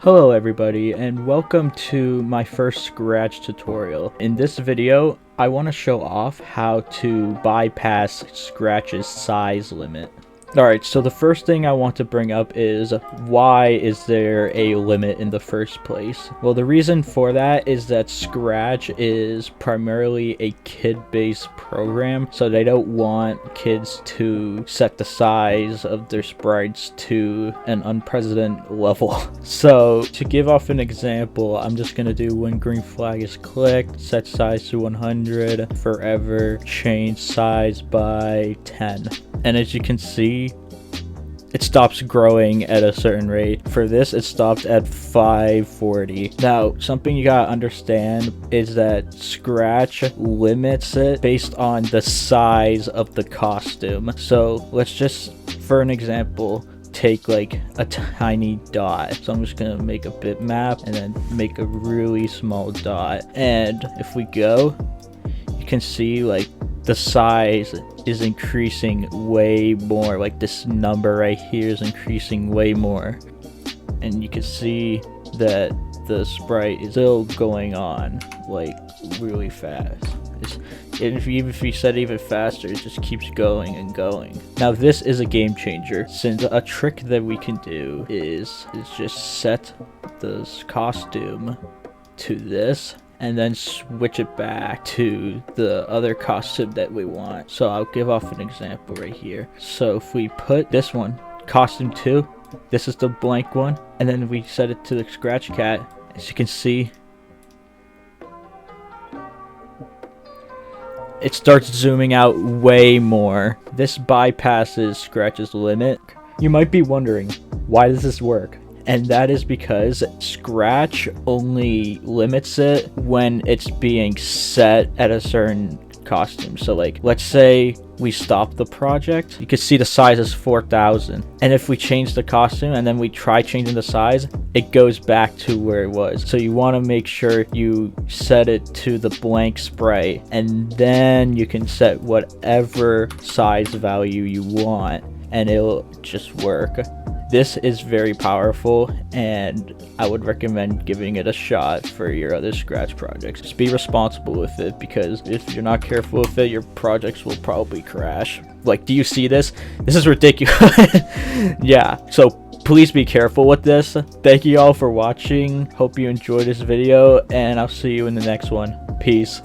Hello everybody, and welcome to my first Scratch tutorial. In this video, I want to show off how to bypass Scratch's size limit. Alright, so the first thing I want to bring up is, why is there a limit in the first place? Well, the reason for that is that Scratch is primarily a kid-based program, so they don't want kids to set the size of their sprites to an unprecedented level. So, to give off an example, I'm just going to do when green flag is clicked, set size to 100, forever, change size by 10. And as you can see, it stops growing at a certain rate. For this, it stopped at 540. Now, something you gotta understand is that Scratch limits it based on the size of the costume. So let's just, for an example, take like a tiny dot. So I'm just gonna make a bitmap and then make a really small dot. And if we go, you can see like the size is increasing way more. Like this number right here is increasing way more, and you can see that the sprite is still going on like really fast. Even if you set even faster, it just keeps going and going. Now this is a game changer, since a trick that we can do is just set the costume to this and then switch it back to the other costume that we want. So I'll give off an example right here. So if we put this one, costume 2, this is the blank one, and then we set it to the Scratch Cat, as you can see, it starts zooming out way more. This bypasses Scratch's limit. You might be wondering, why does this work? And that is because Scratch only limits it when it's being set at a certain costume. So like, let's say we stop the project, you can see the size is 4,000. And if we change the costume and then we try changing the size, it goes back to where it was. So you want to make sure you set it to the blank sprite, and then you can set whatever size value you want, and it'll just work. This is very powerful, and I would recommend giving it a shot for your other Scratch projects. Just be responsible with it, because if you're not careful with it, your projects will probably crash. Like, do you see this? This is ridiculous. Yeah, so please be careful with this. Thank you all for watching. Hope you enjoyed this video, and I'll see you in the next one. Peace.